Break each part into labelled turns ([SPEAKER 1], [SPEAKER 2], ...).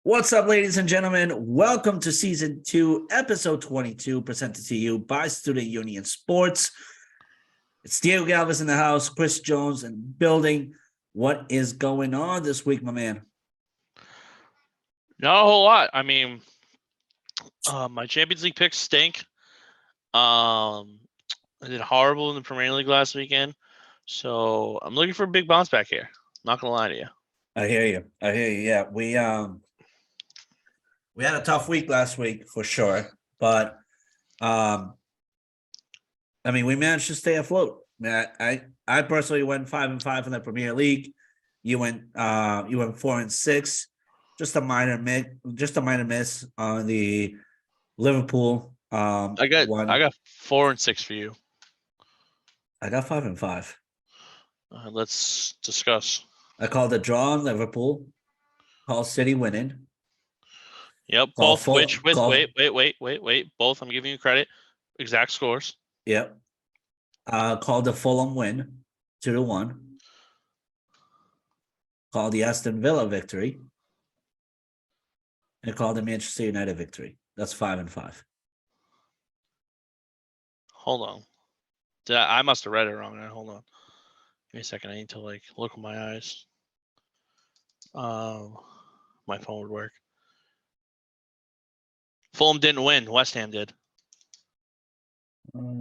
[SPEAKER 1] What's up, ladies and gentlemen? Welcome to season 2, episode 22, presented to you by Student Union Sports. It's Diego Galvez in the house, Chris Jones in building. What is going on this week, my man?
[SPEAKER 2] Not a whole lot. I mean, my Champions League picks stink. I did horrible in the Premier League last weekend, so I'm looking for a big bounce back here. Not gonna lie to you.
[SPEAKER 1] I hear you. Yeah, we had a tough week last week for sure, but I mean, we managed to stay afloat. I personally went 5-5 in the Premier League. You went 4-6. Just a minor miss on the Liverpool.
[SPEAKER 2] I got 4-6 for you.
[SPEAKER 1] I got 5-5.
[SPEAKER 2] Let's discuss.
[SPEAKER 1] I called a draw on Liverpool. Called City winning.
[SPEAKER 2] Yep, both. Both. I'm giving you credit. Exact scores.
[SPEAKER 1] Yep. Called the Fulham win, 2-1. Called the Aston Villa victory. And called the Manchester United victory. That's 5-5.
[SPEAKER 2] Hold on. I must have read it wrong. Hold on. Give me a second. I need to look with my eyes. My phone would work. Fulham didn't win. West Ham did.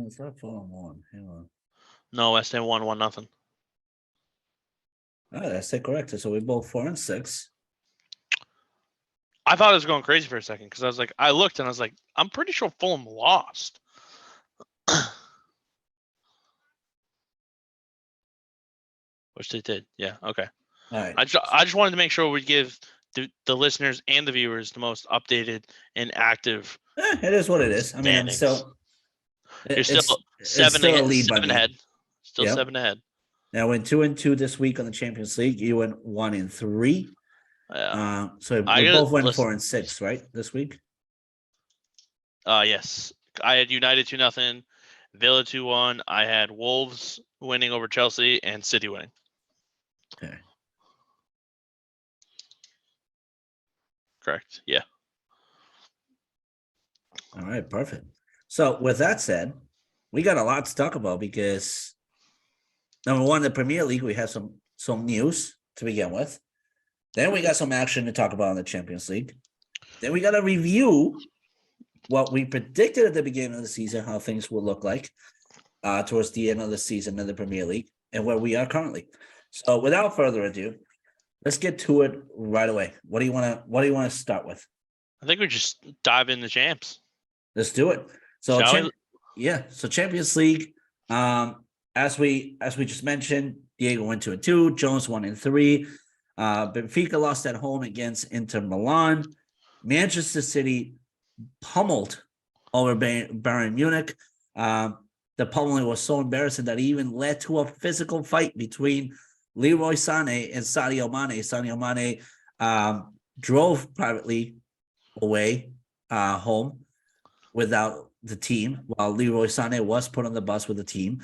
[SPEAKER 1] Is that Fulham won? Hang on.
[SPEAKER 2] No, West Ham won 1-0.
[SPEAKER 1] Oh, that's correct. So we both 4-6.
[SPEAKER 2] I thought I was going crazy for a second because I looked and I was like, I'm pretty sure Fulham lost. Which they did. Yeah. Okay.
[SPEAKER 1] All right.
[SPEAKER 2] I just wanted to make sure we give the listeners and the viewers the most updated and active.
[SPEAKER 1] It is what it is. I mean,
[SPEAKER 2] you're still seven ahead. Still 7 ahead.
[SPEAKER 1] Now, went 2-2 this week on the Champions League. You went 1-3.
[SPEAKER 2] Yeah.
[SPEAKER 1] So we both went 4-6, right? This week.
[SPEAKER 2] Yes. I had United 2-0, Villa 2-1. I had Wolves winning over Chelsea and City winning.
[SPEAKER 1] Okay.
[SPEAKER 2] Correct. Yeah.
[SPEAKER 1] All right. Perfect. So with that said, we got a lot to talk about because number one, the Premier League, we have some news to begin with. Then we got some action to talk about in the Champions League. Then we got to review what we predicted at the beginning of the season, how things will look like towards the end of the season in the Premier League and where we are currently. So without further ado, let's get to it right away. What do you want to start with?
[SPEAKER 2] I think we just dive into champs.
[SPEAKER 1] Let's do it. So so Champions League. As we just mentioned, Diego went 2-2, Jones 1-3. Benfica lost at home against Inter Milan. Manchester City pummeled over Bayern Munich. The pummeling was so embarrassing that it even led to a physical fight between Leroy Sané and Sadio Mane. Sadio Mane drove privately away home without the team, while Leroy Sané was put on the bus with the team.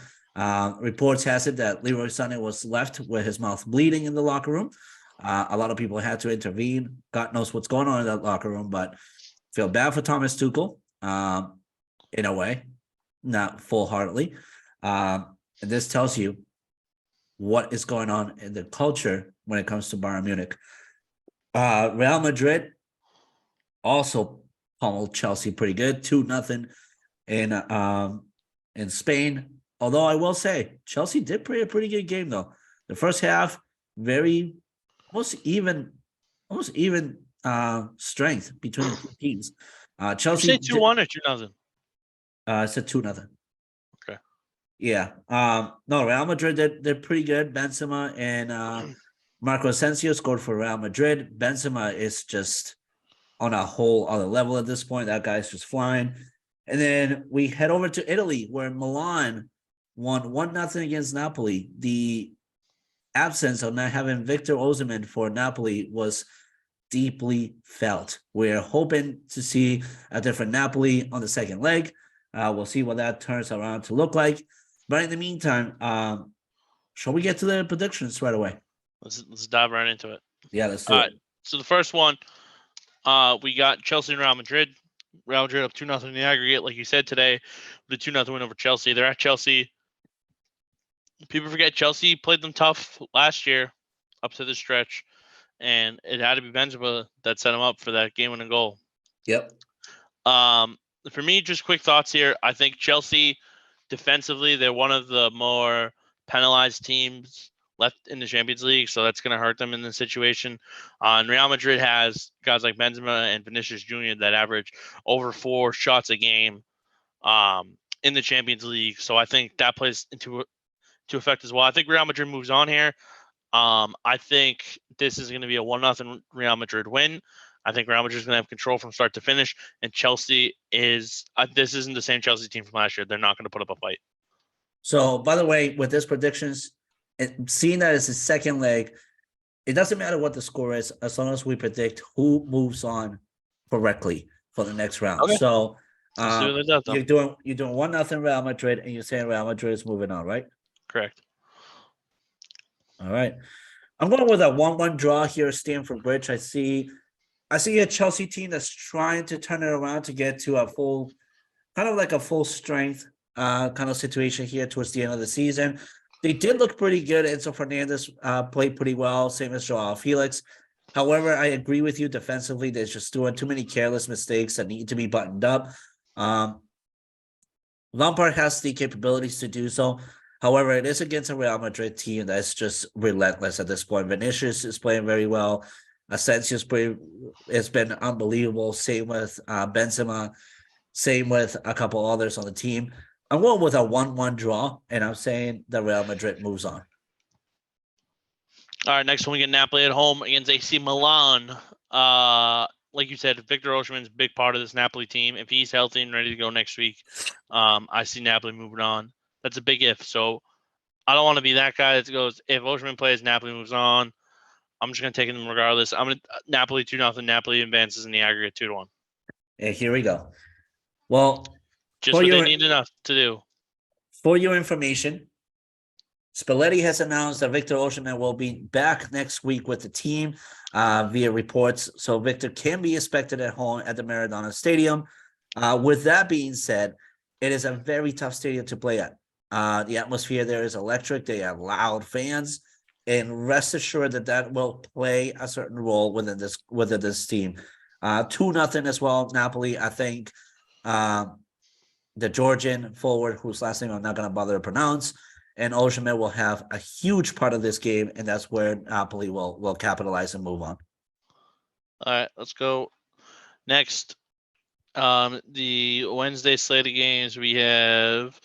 [SPEAKER 1] Reports has it that Leroy Sané was left with his mouth bleeding in the locker room. A lot of people had to intervene. God knows what's going on in that locker room, but feel bad for Thomas Tuchel in a way, not full-heartedly. And this tells you what is going on in the culture when it comes to Bayern Munich. Real Madrid also pummeled Chelsea pretty good, 2-0 in Spain. Although I will say, Chelsea did play a pretty good game though. The first half, almost even strength between the two teams. Chelsea.
[SPEAKER 2] Did you say 2-1 or 2-0?
[SPEAKER 1] I said 2-0.
[SPEAKER 2] Okay.
[SPEAKER 1] Yeah. No, Real Madrid did pretty good. Benzema and Marco Asensio scored for Real Madrid. Benzema is just on a whole other level at this point. That guy's just flying. And then we head over to Italy, where Milan won 1-0 against Napoli. The absence of not having Victor Osimhen for Napoli was deeply felt. We're hoping to see a different Napoli on the second leg. We'll see what that turns around to look like. But in the meantime, shall we get to the predictions right away?
[SPEAKER 2] Let's dive right into it.
[SPEAKER 1] Yeah, let's do it.
[SPEAKER 2] So the first one, We got Chelsea and Real Madrid. Real Madrid up 2-0 in the aggregate, like you said today, with a 2-0 win over Chelsea. They're at Chelsea. People forget Chelsea played them tough last year up to the stretch, and it had to be Benzema that set him up for that game-winning goal.
[SPEAKER 1] Yep.
[SPEAKER 2] For me, just quick thoughts here. I think Chelsea defensively, they're one of the more penalized teams left in the Champions League, so that's going to hurt them in this situation. And Real Madrid has guys like Benzema and Vinicius Jr. that average over 4 shots a game in the Champions League, so I think that plays into effect as well. I think Real Madrid moves on here. I think this is going to be a 1-0 Real Madrid win. I think Real Madrid is going to have control from start to finish, and Chelsea is this isn't the same Chelsea team from last year. They're not going to put up a fight.
[SPEAKER 1] So, by the way, with this predictions, seeing that it's the second leg, it doesn't matter what the score is as long as we predict who moves on correctly for the next round.
[SPEAKER 2] Okay.
[SPEAKER 1] So,
[SPEAKER 2] you're
[SPEAKER 1] doing 1-0 Real Madrid, and you're saying Real Madrid is moving on, right?
[SPEAKER 2] Correct.
[SPEAKER 1] All right. I'm going with a 1-1 draw here at Stamford Bridge. I see a Chelsea team that's trying to turn it around to get to a full, kind of like a full strength kind of situation here towards the end of the season. They did look pretty good. Enzo Fernandez played pretty well, same as Joao Felix. However, I agree with you defensively. They're just doing too many careless mistakes that need to be buttoned up. Lampard has the capabilities to do so. However, it is against a Real Madrid team that's just relentless at this point. Vinicius is playing very well. Asensio's it's been unbelievable. Same with Benzema. Same with a couple others on the team. I'm going with a 1-1 draw, and I'm saying that Real Madrid moves on.
[SPEAKER 2] All right, next one we get Napoli at home against AC Milan. Like you said, Victor Osimhen's a big part of this Napoli team. If he's healthy and ready to go next week, I see Napoli moving on. That's a big if. So I don't want to be that guy that goes, if Osimhen plays, Napoli moves on. I'm just going to take them regardless. I'm going to Napoli 2-0. Napoli advances in the aggregate 2-1.
[SPEAKER 1] And here we go. Well,
[SPEAKER 2] just what they need enough to do.
[SPEAKER 1] For your information, Spalletti has announced that Victor Osimhen will be back next week with the team via reports. So Victor can be expected at home at the Maradona Stadium. With that being said, it is a very tough stadium to play at. The atmosphere there is electric. They have loud fans, and rest assured that will play a certain role within this team. 2-0 as well. Napoli, I think, the Georgian forward, whose last name I'm not going to bother to pronounce, and Osimhen will have a huge part of this game, and that's where Napoli will capitalize and move on.
[SPEAKER 2] All right, let's go next. The Wednesday slate of games, we have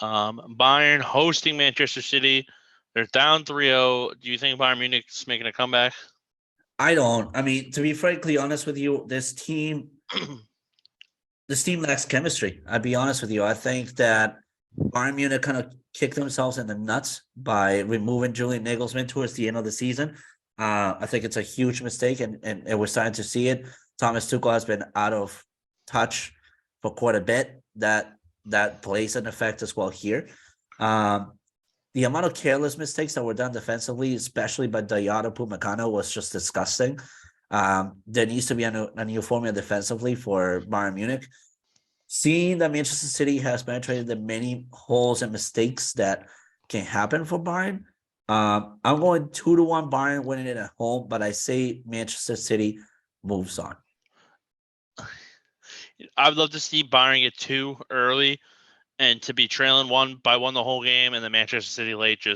[SPEAKER 2] Bayern hosting Manchester City. They're down 3-0. Do you think Bayern Munich's making a comeback?
[SPEAKER 1] I don't. I mean, to be frankly honest with you, this team lacks chemistry. I'd be honest with you. I think that Bayern Munich kind of kicked themselves in the nuts by removing Julian Nagelsmann towards the end of the season. I think it's a huge mistake, and we're starting to see it. Thomas Tuchel has been out of touch for quite a bit. That plays an effect as well here. The amount of careless mistakes that were done defensively, especially by Dayot Upamecano, was just disgusting. There needs to be a new formula defensively for Bayern Munich. Seeing that Manchester City has penetrated the many holes and mistakes that can happen for Bayern, I'm going 2-1 Bayern winning it at home, but I say Manchester City moves on.
[SPEAKER 2] I'd love to see Bayern get 2 early and to be trailing 1-1 the whole game, and then Manchester City late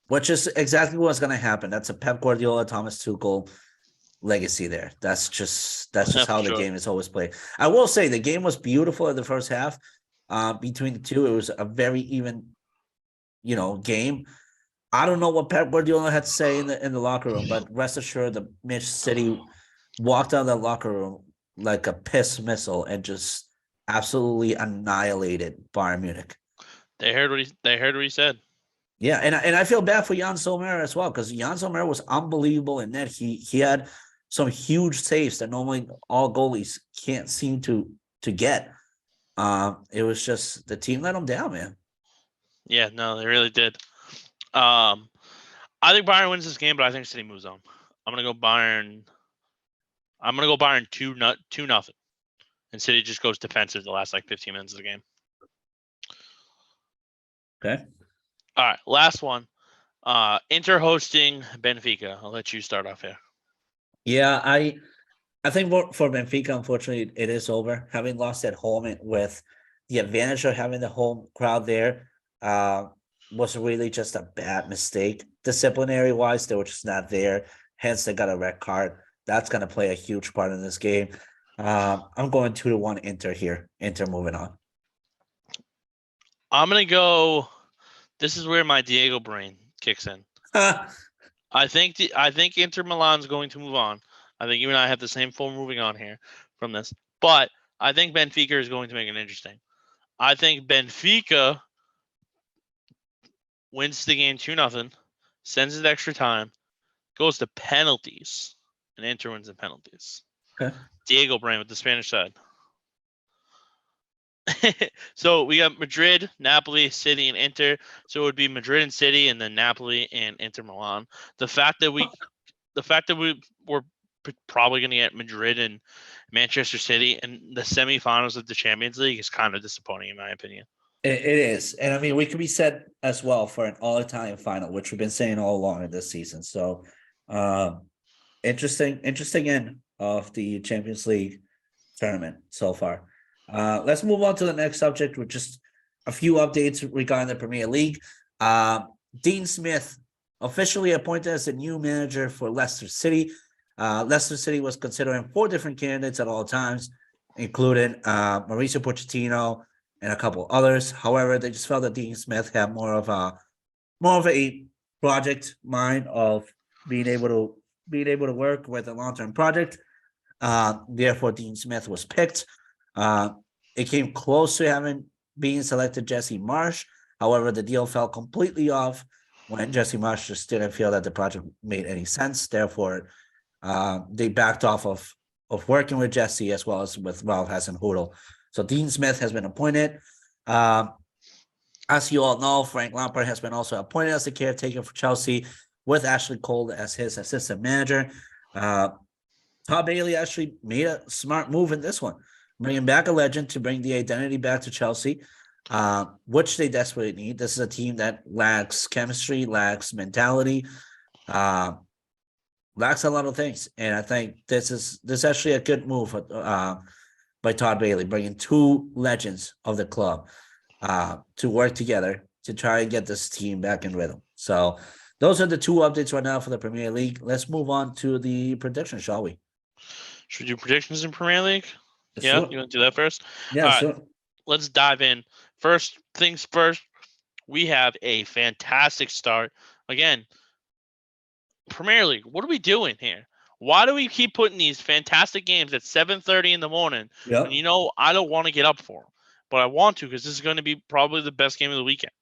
[SPEAKER 1] which is exactly what's going to happen. That's a Pep Guardiola, Thomas Tuchel legacy there. That's just how the game is always played. I will say the game was beautiful in the first half. Between the two, it was a very even, game. I don't know what Pep Guardiola had to say in the locker room, but rest assured, the Manchester City walked out of the locker room like a piss missile and just absolutely annihilated Bayern Munich.
[SPEAKER 2] They heard what he said.
[SPEAKER 1] Yeah, and I feel bad for Jan Sommer as well, because Jan Sommer was unbelievable in net. He had some huge saves that normally all goalies can't seem to get. It was just the team let him down, man.
[SPEAKER 2] Yeah, no, they really did. I think Bayern wins this game, but I think City moves on. I'm gonna go Bayern. I'm gonna go Bayern 2-0, and City just goes defensive the last 15 minutes of the game.
[SPEAKER 1] Okay.
[SPEAKER 2] All right, last one. Inter hosting Benfica. I'll let you start off here.
[SPEAKER 1] Yeah, I think for Benfica, unfortunately, it is over. Having lost at home with the advantage of having the home crowd there, was really just a bad mistake. Disciplinary wise, they were just not there. Hence, they got a red card. That's going to play a huge part in this game. I'm going 2-1 Inter here. Inter moving on.
[SPEAKER 2] I'm going to go. This is where my Diego brain kicks in. I think Inter Milan's going to move on. I think you and I have the same form moving on here from this. But I think Benfica is going to make it interesting. I think Benfica wins the game 2-0, sends it extra time, goes to penalties, and Inter wins the penalties.
[SPEAKER 1] Okay.
[SPEAKER 2] Diego brain with the Spanish side. So we got Madrid, Napoli, City, and Inter. So it would be Madrid and City, and then Napoli and Inter Milan. The fact that we're probably going to get Madrid and Manchester City in the semifinals of the Champions League is kind of disappointing, in my opinion.
[SPEAKER 1] It is, and I mean, we could be set as well for an all-Italian final, which we've been saying all along in this season. So, interesting end of the Champions League tournament so far. Let's move on to the next subject with just a few updates regarding the Premier League. Dean Smith officially appointed as the new manager for Leicester City. Leicester City was considering 4 different candidates at all times, including Mauricio Pochettino and a couple others. However, they just felt that Dean Smith had more of a project mind of being able to work with a long-term project. Therefore, Dean Smith was picked. It came close to being selected Jesse Marsch. However, the deal fell completely off when Jesse Marsch just didn't feel that the project made any sense. Therefore, they backed off of working with Jesse as well as with Ralph Hasenhüttl. So Dean Smith has been appointed. As you all know, Frank Lampard has been also appointed as the caretaker for Chelsea, with Ashley Cole as his assistant manager. Todd Bailey actually made a smart move in this one, bringing back a legend to bring the identity back to Chelsea, which they desperately need. This is a team that lacks chemistry, lacks mentality, lacks a lot of things. And I think this is actually a good move by Todd Bailey, bringing 2 legends of the club to work together to try and get this team back in rhythm. So those are the 2 updates right now for the Premier League. Let's move on to the predictions, shall we?
[SPEAKER 2] Should we do predictions in Premier League?
[SPEAKER 1] Let's
[SPEAKER 2] yeah, you want to do that first?
[SPEAKER 1] Yeah,
[SPEAKER 2] all right,
[SPEAKER 1] sure.
[SPEAKER 2] Let's dive in. First things first, we have a fantastic start. Again, Premier League, what are we doing here? Why do we keep putting these fantastic games at 7:30 in the morning?
[SPEAKER 1] Yep.
[SPEAKER 2] And I don't want to get up for them, but I want to because this is going to be probably the best game of the weekend.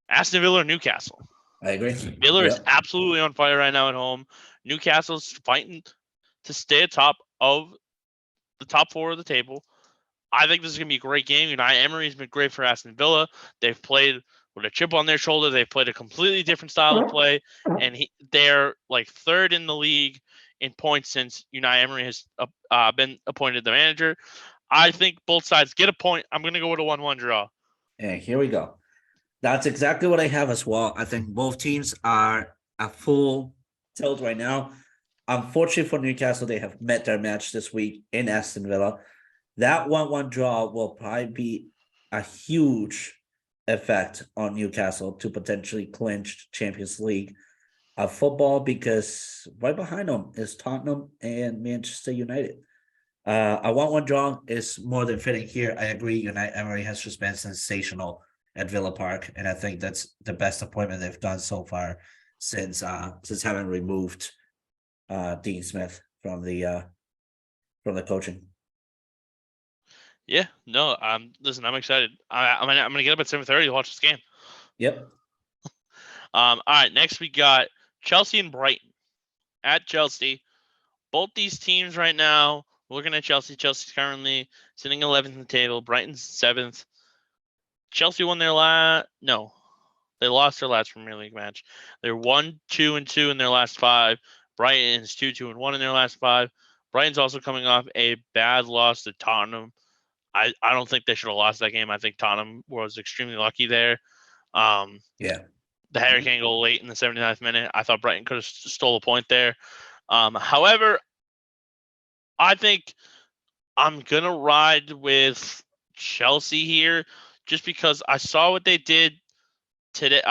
[SPEAKER 2] Aston Villa or Newcastle.
[SPEAKER 1] I agree.
[SPEAKER 2] Villa is absolutely on fire right now at home. Newcastle's fighting to stay atop of the top 4 of the table. I think this is going to be a great game. Unai Emery's been great for Aston Villa. They've played with a chip on their shoulder. They've played a completely different style of play, and they're 3rd in the league in points since Unai Emery has been appointed the manager. I think both sides get a point. I'm going to go with a 1-1 draw.
[SPEAKER 1] And here we go. That's exactly what I have as well. I think both teams are at full tilt right now. Unfortunately for Newcastle, they have met their match this week in Aston Villa. That 1-1 draw will probably be a huge effect on Newcastle to potentially clinch Champions League of football, because right behind them is Tottenham and Manchester United. A 1-1 draw is more than fitting here. I agree. Unai Emery has just been sensational at Villa Park, and I think that's the best appointment they've done so far since having removed Dean Smith from the coaching.
[SPEAKER 2] Yeah, no. Listen, I'm excited. I'm gonna get up at 7:30 to watch this game.
[SPEAKER 1] Yep.
[SPEAKER 2] All right. Next, we got Chelsea and Brighton at Chelsea. Both these teams right now, looking at Chelsea. Chelsea's currently sitting 11th in the table. Brighton's 7th. Chelsea won their No, they lost their last Premier League match. They're 1-2-2 in their last 5. Brighton is 2-2-1 in their last 5. Brighton's also coming off a bad loss to Tottenham. I don't think they should have lost that game. I think Tottenham was extremely lucky there.
[SPEAKER 1] Yeah.
[SPEAKER 2] The Harry Kane goal late in the 79th minute. I thought Brighton could have stole a point there. However, I think I'm going to ride with Chelsea here just because I saw what they did today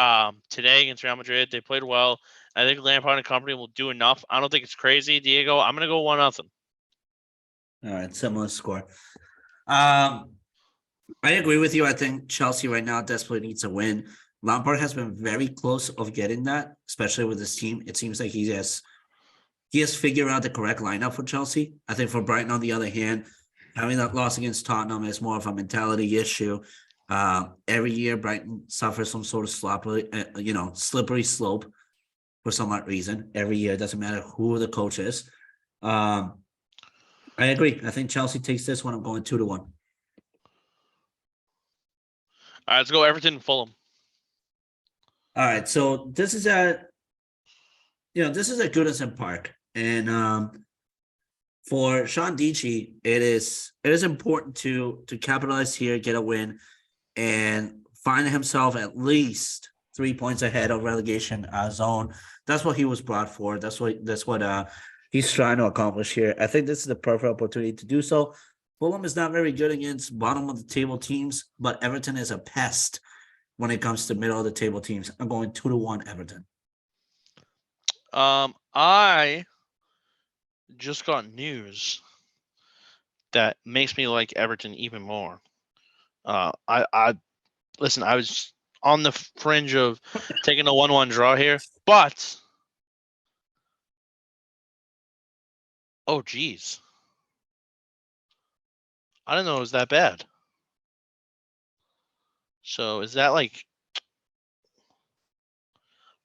[SPEAKER 2] against Real Madrid. They played well. I think Lampard and company will do enough. I don't think it's crazy, Diego. I'm going to go 1-0.
[SPEAKER 1] All right, similar score. I agree with you. I think Chelsea right now desperately needs a win. Lampard has been very close of getting that, especially with his team. It seems like he has figured out the correct lineup for Chelsea. I think for Brighton, on the other hand, having that loss against Tottenham is more of a mentality issue. Every year, Brighton suffers some sort of slippery slope for some odd reason. Every year, it doesn't matter who the coach is. I agree. I think Chelsea takes this one. I'm going 2-1.
[SPEAKER 2] All right, let's go Everton and Fulham.
[SPEAKER 1] All right, so this is at Goodison Park, and for Sean Dichi, it is important to capitalize here, get a win, and find himself at least 3 points ahead of relegation zone. That's what he was brought for. That's what he's trying to accomplish here. I think this is the perfect opportunity to do so. Fulham is not very good against bottom of the table teams, but Everton is a pest when it comes to middle of the table teams. I'm going 2-1 Everton.
[SPEAKER 2] I just got news that makes me like Everton even more. Listen, I was on the fringe of taking a 1-1 draw here, but oh geez, I didn't know it was that bad. So is that like,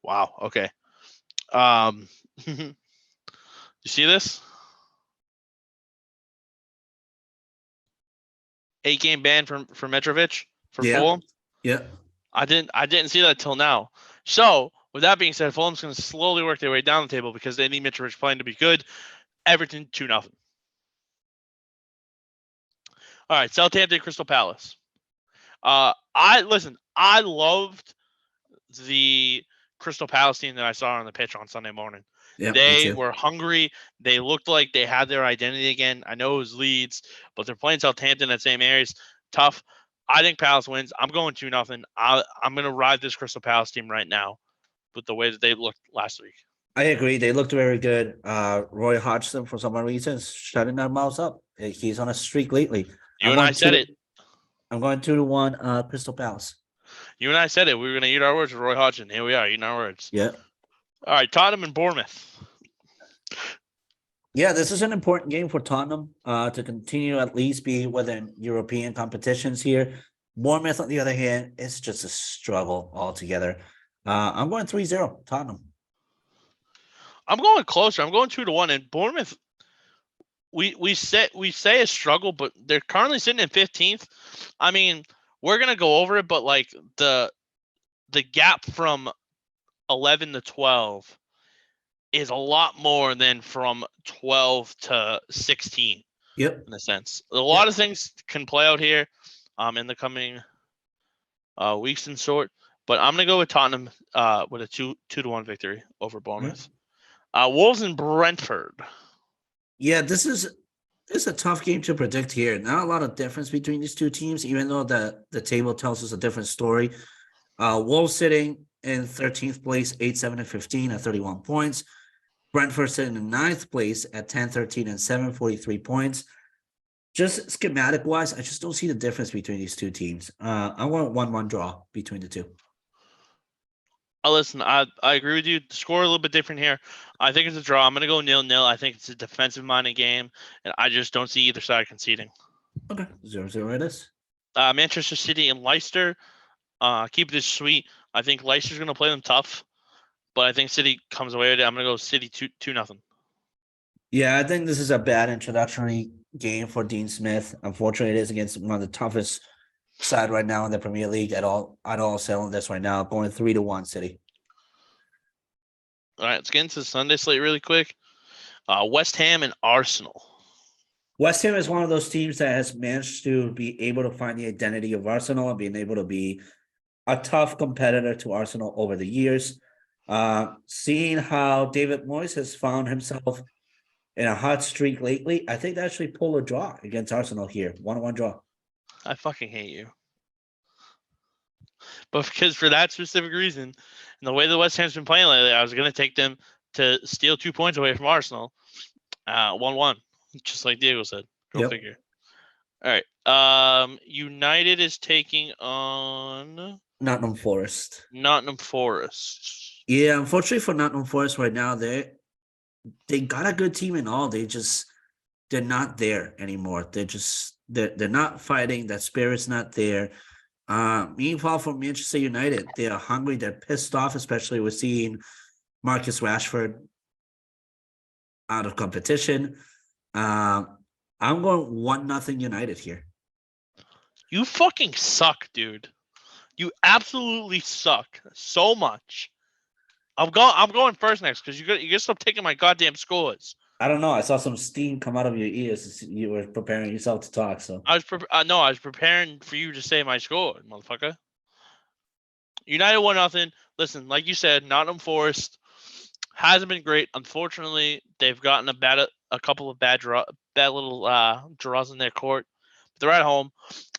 [SPEAKER 2] wow, okay. You see this? 8-game ban for Mitrovic for Fulham.
[SPEAKER 1] Yeah.
[SPEAKER 2] I didn't see that till now. So with that being said, Fulham's going to slowly work their way down the table because they need Mitrovic playing to be good. Everton 2-0. All right, Southampton Crystal Palace. I loved the Crystal Palace team that I saw on the pitch on Sunday morning.
[SPEAKER 1] Yeah,
[SPEAKER 2] they were hungry. They looked like they had their identity again. I know it was Leeds, but they're playing Southampton at same areas. Tough. I think Palace wins. I'm going 2-0. I'm going to ride this Crystal Palace team right now with the way that they looked last week.
[SPEAKER 1] I agree. They looked very good. Roy Hodgson, for some reason, is shutting their mouths up. He's on a streak lately.
[SPEAKER 2] I said it.
[SPEAKER 1] I'm going 2-1 Crystal Palace.
[SPEAKER 2] You and I said it. We were going to eat our words with Roy Hodgson. Here we are, eating our words.
[SPEAKER 1] Yeah.
[SPEAKER 2] All right, Tottenham and Bournemouth.
[SPEAKER 1] Yeah, this is an important game for Tottenham to continue at least be within European competitions here. Bournemouth, on the other hand, it's just a struggle altogether. I'm going 3-0 Tottenham.
[SPEAKER 2] I'm going closer. I'm going 2-1. And Bournemouth, we say a struggle, but they're currently sitting in 15th. I mean, we're gonna go over it, but like the gap from 11 to 12 is a lot more than from 12 to 16.
[SPEAKER 1] Yep.
[SPEAKER 2] In a sense, a lot of things can play out here, in the coming weeks and sort. But I'm gonna go with Tottenham with a 2-1 victory over Bournemouth. Wolves and Brentford. Yeah,
[SPEAKER 1] this is a tough game to predict here. Not a lot of difference between these two teams, even though the table tells us a different story. Wolves sitting in 13th place, 8-7-15 at 31 points. Brentford sitting in 9th place at 10-13 and 743 points. Just schematic wise, I just don't see the difference between these two teams. I want 1-1 draw between the two.
[SPEAKER 2] Listen, I agree with you. The score a little bit different here. I think it's a draw. I'm going to go 0-0. I think it's a defensive-minded game, and I just don't see either side conceding.
[SPEAKER 1] Okay, 0-0 it is.
[SPEAKER 2] Manchester City and Leicester. Keep this sweet. I think Leicester's going to play them tough, but I think City comes away with it. I'm going to go City 2-0.
[SPEAKER 1] Yeah, I think this is a bad introductory game for Dean Smith. Unfortunately, it is against one of the toughest side right now in the Premier League at all cylinders right now, going 3-1 City.
[SPEAKER 2] All right, let's get into the Sunday slate really quick. West Ham and Arsenal.
[SPEAKER 1] West Ham is one of those teams that has managed to be able to find the identity of Arsenal and being able to be a tough competitor to Arsenal over the years. Seeing how David Moyes has found himself in a hot streak lately, I think they actually pull a draw against Arsenal here. 1-1 draw.
[SPEAKER 2] I fucking hate you. But because for that specific reason, and the way the West Ham's been playing lately, I was going to take them to steal 2 points away from Arsenal. 1-1, just like Diego said. Go figure. All right. United is taking on
[SPEAKER 1] Nottingham Forest.
[SPEAKER 2] Nottingham Forest.
[SPEAKER 1] Yeah, unfortunately for Nottingham Forest right now, they got a good team and all. They're not there anymore. They're not fighting. That spirit's not there. Meanwhile, for Manchester United, they are hungry. They're pissed off, especially with seeing Marcus Rashford out of competition. I'm going 1-0 United here.
[SPEAKER 2] You fucking suck, dude. You absolutely suck so much. I'm going first next because you gotta stop taking my goddamn scores.
[SPEAKER 1] I don't know. I saw some steam come out of your ears as you were preparing yourself to talk. So
[SPEAKER 2] I was preparing for you to say my score, motherfucker. United 1-0. Listen, like you said, Nottingham Forest hasn't been great. Unfortunately, they've gotten a couple of bad little draws in their court. But they're at home.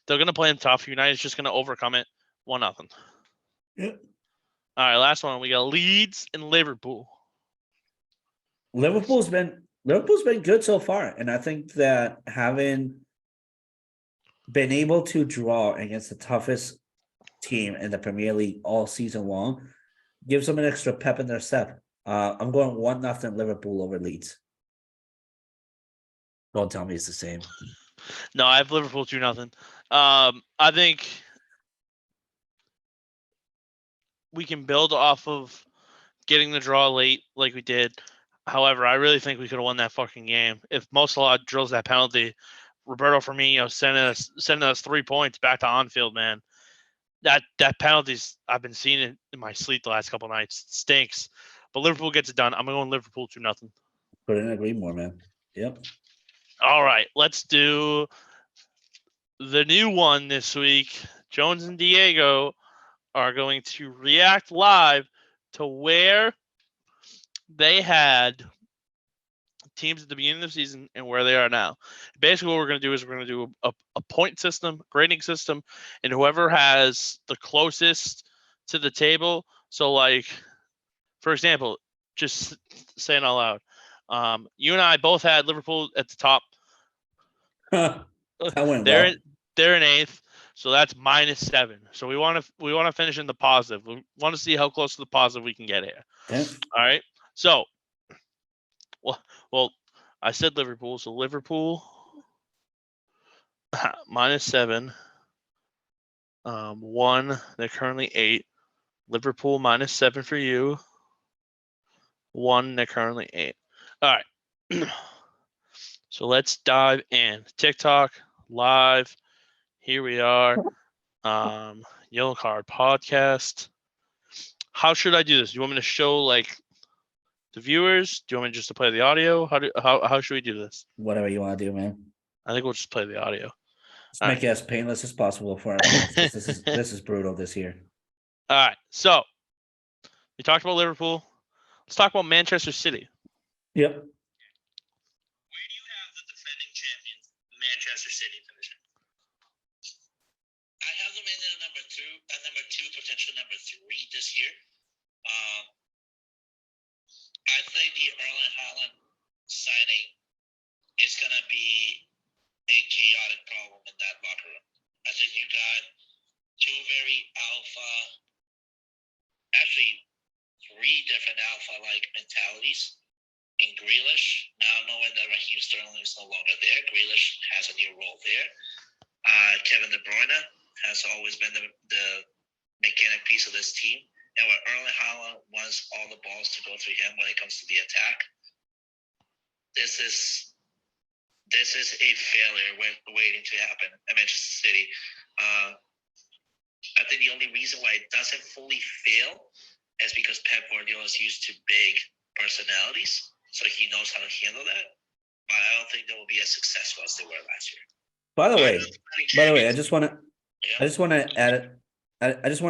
[SPEAKER 2] They're gonna play them tough. United's just gonna overcome it. 1-0.
[SPEAKER 1] Yep.
[SPEAKER 2] All right, last one. We got Leeds and Liverpool.
[SPEAKER 1] Liverpool's been good so far, and I think that having been able to draw against the toughest team in the Premier League all season long gives them an extra pep in their step. I'm going 1-0 Liverpool over Leeds. Don't tell me it's the same.
[SPEAKER 2] No, I have Liverpool 2-0. I think we can build off of getting the draw late like we did. However, I really think we could have won that fucking game. If Mo Salah drills that penalty, Roberto Firmino sending us 3 points back to Anfield, man. That penalty's, I've been seeing it in my sleep the last couple of nights. It stinks. But Liverpool gets it done. I'm going Liverpool 2-0.
[SPEAKER 1] Couldn't agree more, man. Yep.
[SPEAKER 2] All right, let's do the new one this week. Jones and Diego are going to react live to where they had teams at the beginning of the season and where they are now. Basically, what we're going to do is we're going to do a point system, grading system, and whoever has the closest to the table. So, like, for example, just saying out loud, you and I both had Liverpool at the top.
[SPEAKER 1] That went
[SPEAKER 2] they're
[SPEAKER 1] well.
[SPEAKER 2] They're in 8th, so that's -7. So we want to finish in the positive. We want to see how close to the positive we can get here.
[SPEAKER 1] Okay.
[SPEAKER 2] All right. So, well, I said Liverpool, so Liverpool -7. 1. They're currently 8. Liverpool -7 for you. 1. They're currently 8. All right. So let's dive in. TikTok live. Here we are. Yellow Card Podcast. How should I do this? Do you want me to show like the viewers? Do you want me just to play the audio? How should we do this?
[SPEAKER 1] Whatever you want to do, man.
[SPEAKER 2] I think we'll just play the audio.
[SPEAKER 1] Let's make it as painless as possible for our fans. This is brutal this year.
[SPEAKER 2] All right. So we talked about Liverpool. Let's talk about Manchester City.
[SPEAKER 1] Yep.
[SPEAKER 2] Where do you have the defending champions, Manchester City, finishing?
[SPEAKER 3] I have them in at number 2, potentially number 3 this year. I think the Erling Haaland signing is going to be a chaotic problem in that locker room. I think you got 2 very actually 3 different alpha-like mentalities in Grealish. Now knowing that Raheem Sterling is no longer there, Grealish has a new role there. Kevin De Bruyne has always been the mechanic piece of this team. And where Erling Haaland wants all the balls to go through him when it comes to the attack, this is a failure waiting to happen at Manchester City. I think the only reason why it doesn't fully fail is because Pep Guardiola is used to big personalities. so he knows how to handle that. But I don't think they will be as successful as they were last year.
[SPEAKER 1] By the way, I just want to
[SPEAKER 3] Yeah.
[SPEAKER 1] I just want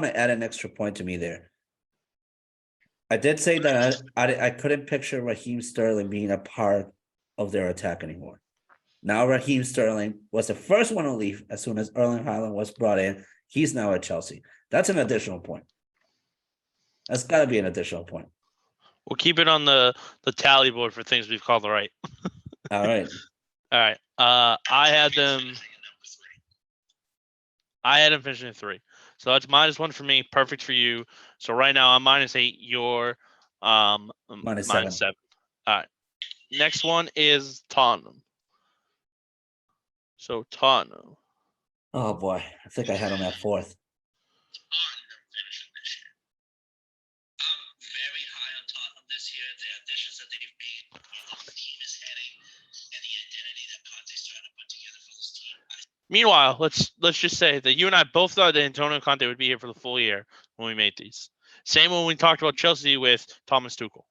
[SPEAKER 1] to add an extra point to me there. I did say that I couldn't picture Raheem Sterling being a part of their attack anymore. Now Raheem Sterling was the first one to leave as soon as Erling Haaland was brought in. He's now at Chelsea. That's an additional point. That's got to be an additional point.
[SPEAKER 2] We'll keep it on the tally board for things we've called right.
[SPEAKER 1] All right.
[SPEAKER 2] All right. I had them finishing at 3. So that's -1 for me, perfect for you. So right now I'm -8, you're -7. All right. Next one is Tottenham. So Tottenham.
[SPEAKER 1] Oh boy, I think I had him at 4th.
[SPEAKER 3] Tottenham finishing this year. I'm very high on Tottenham this year. The additions that they've made, the team is heading, and the identity that Conte's trying to put together for this team.
[SPEAKER 2] Meanwhile, let's just say that you and I both thought that Antonio Conte would be here for the full year when we made these. Same when we talked about Chelsea with Thomas Tuchel.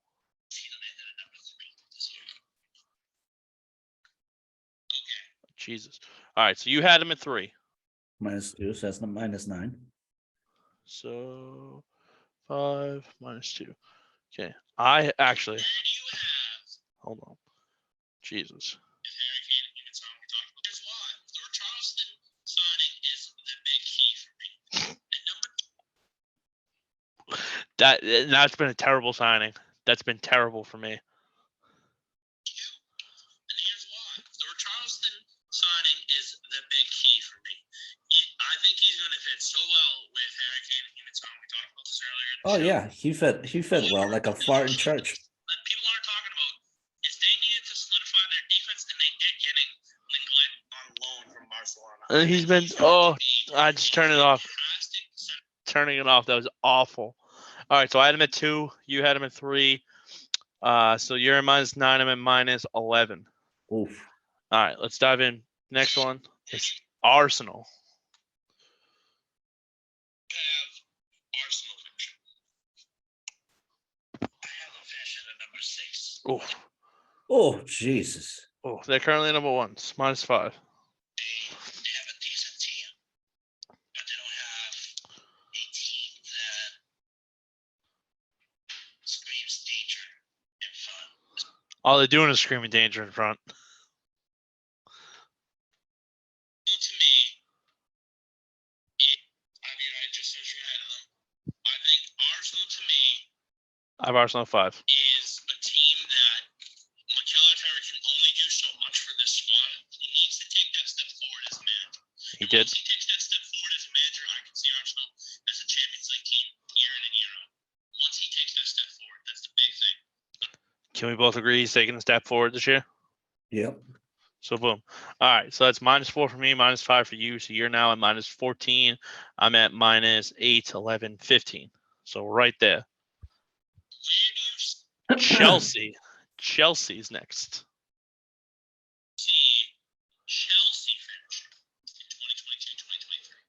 [SPEAKER 2] Jesus. All right, so you had him at 3.
[SPEAKER 1] -2, so that's the -9.
[SPEAKER 2] So 5 -2. Okay. I actually hold on. Jesus. That's been a terrible signing. That's been terrible for me.
[SPEAKER 3] Signing is the big key for me. I think he's going to fit so well with Harry Kane and Kim. We talked about this earlier.
[SPEAKER 1] Oh yeah, he fit well like a fart in church.
[SPEAKER 3] But people aren't talking about is they needed to solidify their defense, and they did getting Lenglet on loan from Barcelona.
[SPEAKER 2] And he's been I just turned it off. Turning it off. That was awful. All right, so I had him at 2. You had him at 3. So you're at -9. I'm at -11.
[SPEAKER 1] Oof.
[SPEAKER 2] All right, let's dive in. Next one is Arsenal.
[SPEAKER 3] I have them finishing at number 6.
[SPEAKER 2] Oh,
[SPEAKER 1] Oh Jesus.
[SPEAKER 2] oh, they're currently number 1, -5.
[SPEAKER 3] They have a decent team, but they don't have a team that screams danger in front.
[SPEAKER 2] All they're doing is screaming danger in front.
[SPEAKER 3] To me, I just searched ahead of them. I think Arsenal, to me,
[SPEAKER 2] I have Arsenal at 5.
[SPEAKER 3] is a team that Mikel Arteta can only do so much for this squad. He needs to take that step forward as a manager.
[SPEAKER 2] He did.
[SPEAKER 3] Once he takes that step forward as a manager, I can see Arsenal as a Champions League team year in and year out. Once he takes that step forward, that's the big thing.
[SPEAKER 2] Can we both agree he's taking a step forward this year?
[SPEAKER 1] Yep.
[SPEAKER 2] So boom. All right, so that's -4 for me, -5 for you. So you're now at -14. I'm at -8, 11, 15. So right there.
[SPEAKER 3] Where do you
[SPEAKER 2] Chelsea's next.
[SPEAKER 3] see Chelsea finish in 2022-2023?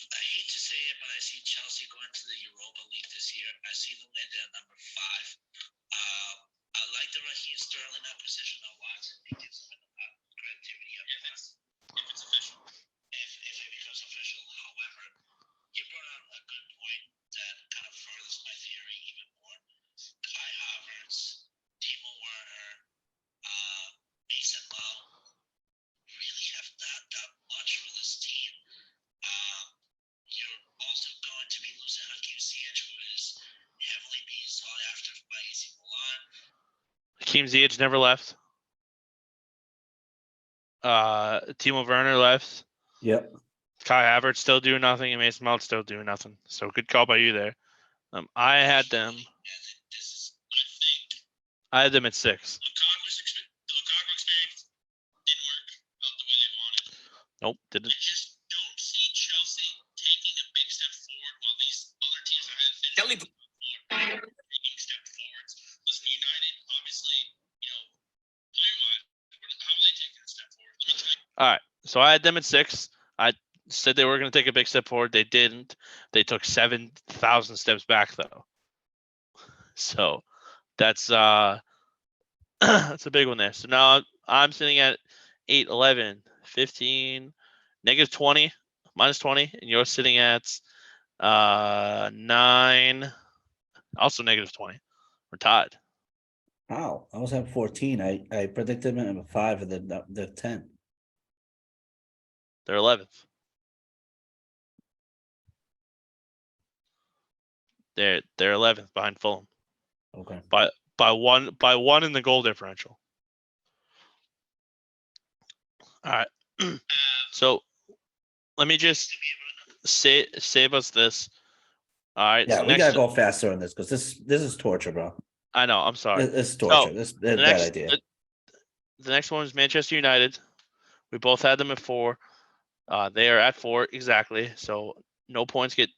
[SPEAKER 3] I hate to say it, but I see Chelsea going to the Europa League this year. I see them ending at number 5. I like the Raheem Sterling acquisition a lot. It gives them creativity up front. If it's official. If it becomes official. However, you brought out a good point that kind of furthers my theory even more. Kai Havertz, Timo Werner, Mason Mount really have not done much for this team. You're also going to be losing Hakim Ziyech, who is heavily being sought after by AC Milan.
[SPEAKER 2] Hakim Ziyech never left. Timo Werner left.
[SPEAKER 1] Yep.
[SPEAKER 2] Kai Havertz still doing nothing, and Mason Mount still doing nothing. So good call by you there. I had them. I had them at 6.
[SPEAKER 3] The Lukaku experience didn't work out the way they wanted.
[SPEAKER 2] Nope, didn't.
[SPEAKER 3] I just don't see Chelsea taking a big step forward while these other teams are taking step forwards. Listen, United, obviously, player-wise, how are they taking a step forward? Let me tell you.
[SPEAKER 2] All right, so I had them at 6. I said they were going to take a big step forward. They didn't. They took 7,000 steps back, though. So that's That's a big one there. So now I'm sitting at 8, 11, 15, negative 20, minus 20, and you're sitting at 9, also negative 20. We're tied.
[SPEAKER 1] Wow, I was at 14. I predicted them at 5 and then they're 10.
[SPEAKER 2] They're 11th. They're 11th behind Fulham.
[SPEAKER 1] Okay.
[SPEAKER 2] By one in the goal differential. All right. So let me just save us this. All right.
[SPEAKER 1] Yeah,
[SPEAKER 2] so
[SPEAKER 1] we
[SPEAKER 2] next,
[SPEAKER 1] gotta go faster on this because this is torture, bro.
[SPEAKER 2] I know. I'm sorry.
[SPEAKER 1] This is torture. This is a bad idea.
[SPEAKER 2] The next one is Manchester United. We both had them at 4. They are at 4 exactly. So no points get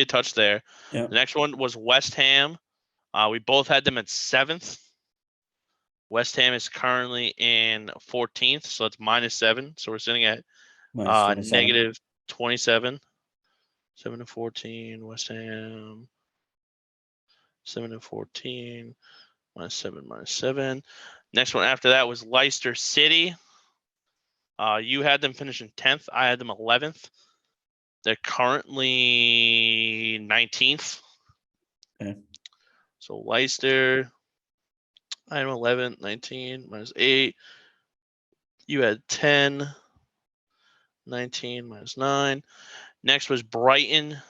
[SPEAKER 2] touched there.
[SPEAKER 1] Yeah.
[SPEAKER 2] The next one was West Ham. We both had them at 7th. West Ham is currently in 14th, so it's -7. So we're sitting at
[SPEAKER 1] Minus 27.
[SPEAKER 2] negative 27. 7 to 14. West Ham. 7 to 14. -7. Next one after that was Leicester City. You had them finishing 10th. I had them 11th. They're currently 19th.
[SPEAKER 1] Okay.
[SPEAKER 2] So Leicester, I am 11, 19, -8. You had 10, 19, -9. Next was Brighton.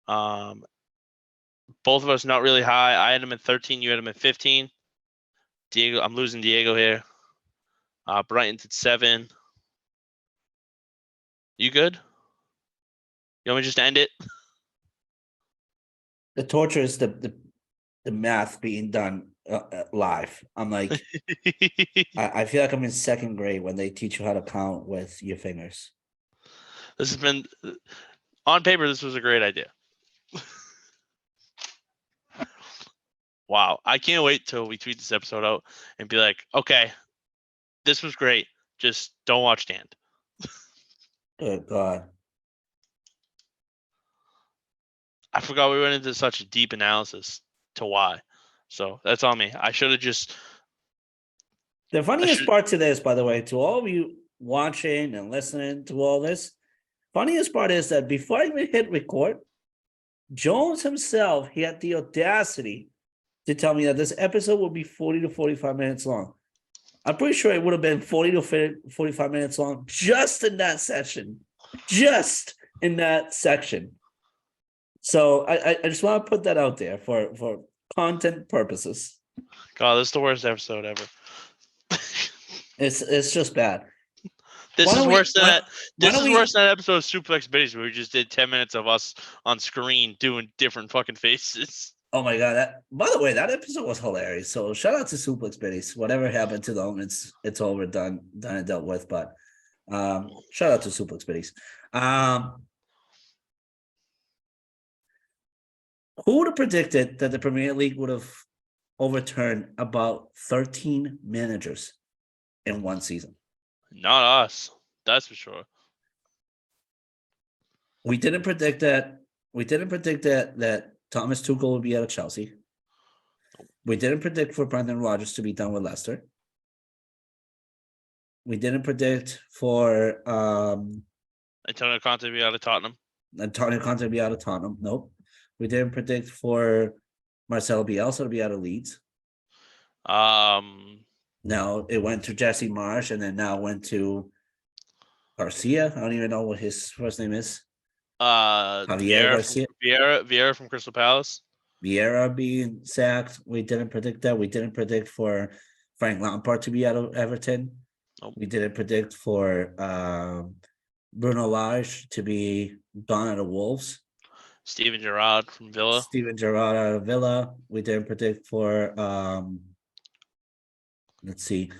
[SPEAKER 2] Both of us not really high. I had them at 13. You had them at 15. Diego, I'm losing Diego here. Brighton's at 7. You good? You want me to just end it?
[SPEAKER 1] The torture is the math being done live. I'm like, I feel like I'm in 2nd grade when they teach you how to count with your fingers.
[SPEAKER 2] This has been on paper. This was a great idea. Wow. I can't wait till we tweet this episode out and be like, okay, this was great. Just don't watch the end.
[SPEAKER 1] Good God.
[SPEAKER 2] I forgot we went into such a deep analysis to why. So that's on me. I should have just.
[SPEAKER 1] The funniest part to this, by the way, to all of you watching and listening to all this, funniest part is that before I even hit record, Jones himself, he had the audacity to tell me that this episode will be 40 to 45 minutes long. I'm pretty sure it would have been 40 to 45 minutes long just in that session. Just in that section. So I just want to put that out there for content purposes.
[SPEAKER 2] God, this is the worst episode ever.
[SPEAKER 1] It's just bad.
[SPEAKER 2] This is worse than that episode of Suplex Bitties where we just did 10 minutes of us on screen doing different fucking faces.
[SPEAKER 1] Oh my God. By the way, that episode was hilarious. So shout out to Suplex Bitties. Whatever happened to them, it's over, done and dealt with. But shout out to Suplex Bitties. Who would have predicted that the Premier League would have overturned about 13 managers in one season?
[SPEAKER 2] Not us. That's for sure.
[SPEAKER 1] We didn't predict that. We didn't predict that Thomas Tuchel would be out of Chelsea. We didn't predict for Brendan Rodgers to be done with Leicester. We didn't predict for
[SPEAKER 2] Antonio Conte to be out of Tottenham.
[SPEAKER 1] Antonio Conte to be out of Tottenham. Nope. We didn't predict for Marcelo Bielsa to be out of Leeds. Now it went to Jesse Marsh and then now went to Garcia. I don't even know what his first name is. Javier Garcia.
[SPEAKER 2] Vieira from Crystal Palace.
[SPEAKER 1] Vieira being sacked. We didn't predict that. We didn't predict for Frank Lampard to be out of Everton.
[SPEAKER 2] Nope.
[SPEAKER 1] We didn't predict for Bruno Lage to be gone out of Wolves.
[SPEAKER 2] Steven Gerrard from Villa.
[SPEAKER 1] Out of Villa. We didn't predict for let's see.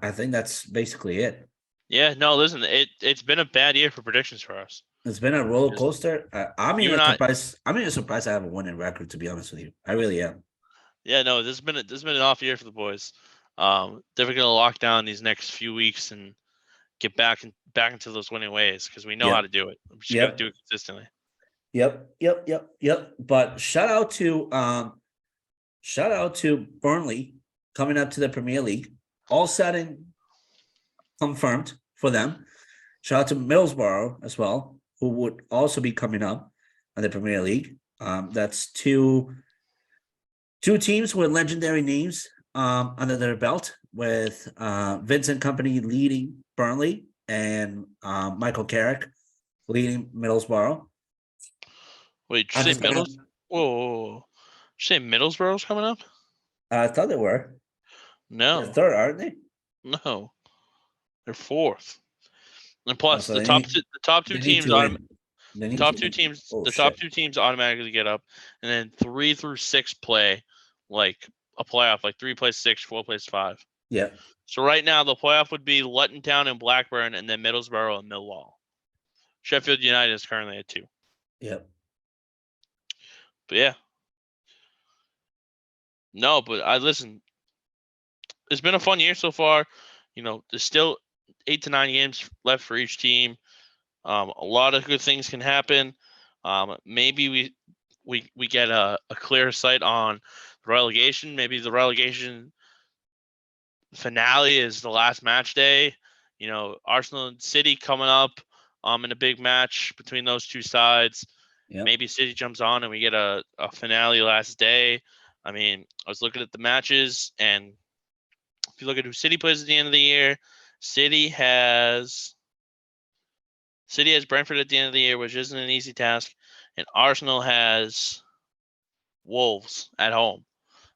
[SPEAKER 1] I think that's basically it.
[SPEAKER 2] Yeah, no, listen, it's been a bad year for predictions for us.
[SPEAKER 1] It's been a roller coaster. I'm even surprised. I'm even surprised I have a winning record, to be honest with you. I really am.
[SPEAKER 2] Yeah, no, this has been an off year for the boys. They're gonna lock down these next few weeks and get back into those winning ways because we know how to do it. We just gotta do it consistently.
[SPEAKER 1] Yep. But shout out to shout out to Burnley coming up to the Premier League. All set and confirmed for them. Shout out to Middlesbrough as well, who would also be coming up in the Premier League. That's two teams with legendary names under their belt, with Vincent Kompany leading Burnley and Michael Carrick leading Middlesbrough.
[SPEAKER 2] Wait, did you say Middles? Whoa. Did you say Middlesbrough's coming up?
[SPEAKER 1] I thought they were.
[SPEAKER 2] No.
[SPEAKER 1] They're third, aren't they?
[SPEAKER 2] No. They're fourth. And plus,
[SPEAKER 1] so
[SPEAKER 2] the top two teams automatically get up, and then 3 through 6 play like a playoff, like 3 plays 6, 4 plays 5.
[SPEAKER 1] Yeah.
[SPEAKER 2] So right now the playoff would be Luton Town and Blackburn, and then Middlesbrough and Millwall. Sheffield United is currently at 2.
[SPEAKER 1] Yep.
[SPEAKER 2] But yeah. No, but I listen. It's been a fun year so far. There's still 8 to 9 games left for each team. A lot of good things can happen. Maybe we get a clear sight on the relegation. Maybe the relegation finale is the last match day. Arsenal and City coming up in a big match between those two sides.
[SPEAKER 1] Yep.
[SPEAKER 2] Maybe City jumps on and we get a finale last day. I mean, I was looking at the matches, and if you look at who City plays at the end of the year, City has Brentford at the end of the year, which isn't an easy task, and Arsenal has Wolves at home.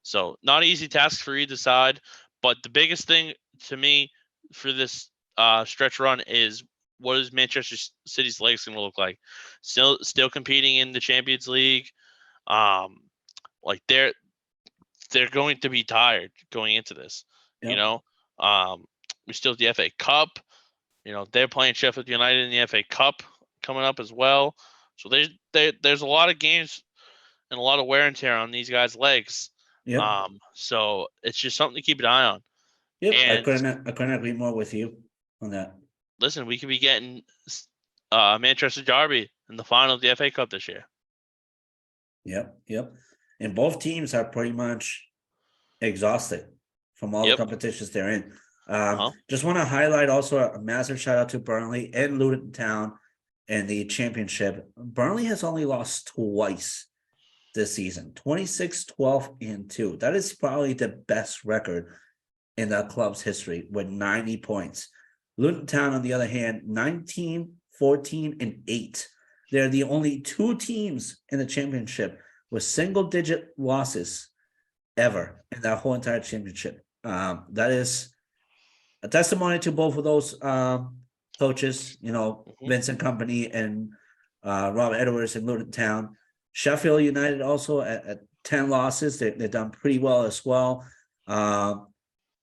[SPEAKER 2] So not an easy task for either side, but the biggest thing to me for this stretch run is what is Manchester City's legs going to look like? Still competing in the Champions League. Like they're going to be tired going into this. Yep. We still have the FA Cup. They're playing Sheffield United in the FA Cup coming up as well. So there's a lot of games and a lot of wear and tear on these guys' legs.
[SPEAKER 1] Yep.
[SPEAKER 2] So it's just something to keep an eye on.
[SPEAKER 1] Yep.
[SPEAKER 2] And
[SPEAKER 1] I couldn't agree more with you on that.
[SPEAKER 2] Listen, we could be getting Manchester Derby in the final of the FA Cup this year.
[SPEAKER 1] Yep. And both teams are pretty much exhausted from all the competitions they're in. Just want to highlight also a massive shout out to Burnley and Luton Town in the championship. Burnley has only lost twice this season, 26-12-2. That is probably the best record in the club's history with 90 points. Luton Town, on the other hand, 19-14-8. They're the only 2 teams in the championship with single-digit losses ever in that whole entire championship. That is a testimony to both of those coaches, Vincent Kompany and Rob Edwards in Luton Town. Sheffield United also at 10 losses. They've done pretty well as well. Paul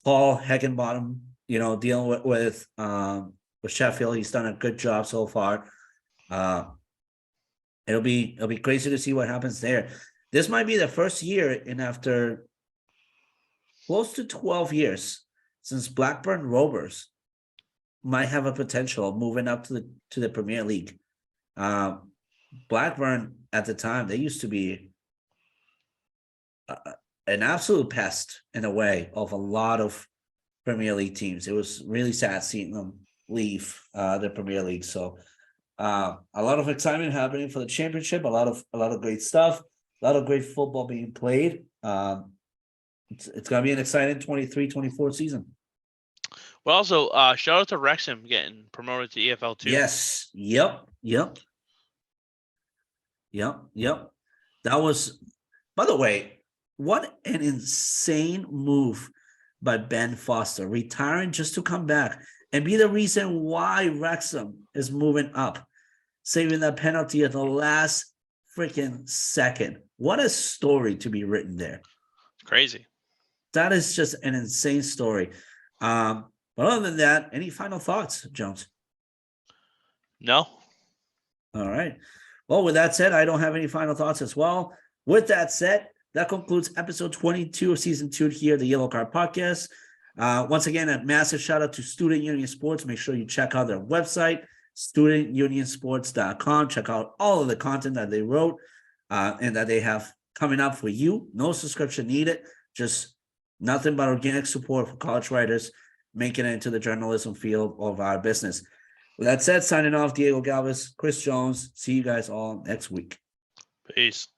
[SPEAKER 1] Heckenbottom, dealing with Sheffield. He's done a good job so far. It'll be crazy to see what happens there. This might be the first year in after close to 12 years since Blackburn Rovers might have a potential of moving up to the Premier League. Blackburn at the time, they used to be an absolute pest in a way of a lot of Premier League teams. It was really sad seeing them leave the Premier League. So a lot of excitement happening for the championship. A lot of great stuff. A lot of great football being played. It's going to be an exciting 23-24 season.
[SPEAKER 2] Well, also, shout out to Wrexham getting promoted to EFL 2.
[SPEAKER 1] Yes. Yep. That was, by the way, what an insane move by Ben Foster, retiring just to come back and be the reason why Wrexham is moving up, saving that penalty at the last freaking second. What a story to be written there.
[SPEAKER 2] Crazy.
[SPEAKER 1] That is just an insane story. But other than that, any final thoughts, Jones?
[SPEAKER 2] No.
[SPEAKER 1] All right. Well, with that said, I don't have any final thoughts as well. With that said, that concludes episode 22 of season 2 here, the Yellow Card Podcast. Once again, a massive shout out to Student Union Sports. Make sure you check out their website, studentunionsports.com. Check out all of the content that they wrote and that they have coming up for you. No subscription needed. Just nothing but organic support for college writers making it into the journalism field of our business. With that said, signing off, Diego Galvez, Chris Jones. See you guys all next week.
[SPEAKER 2] Peace.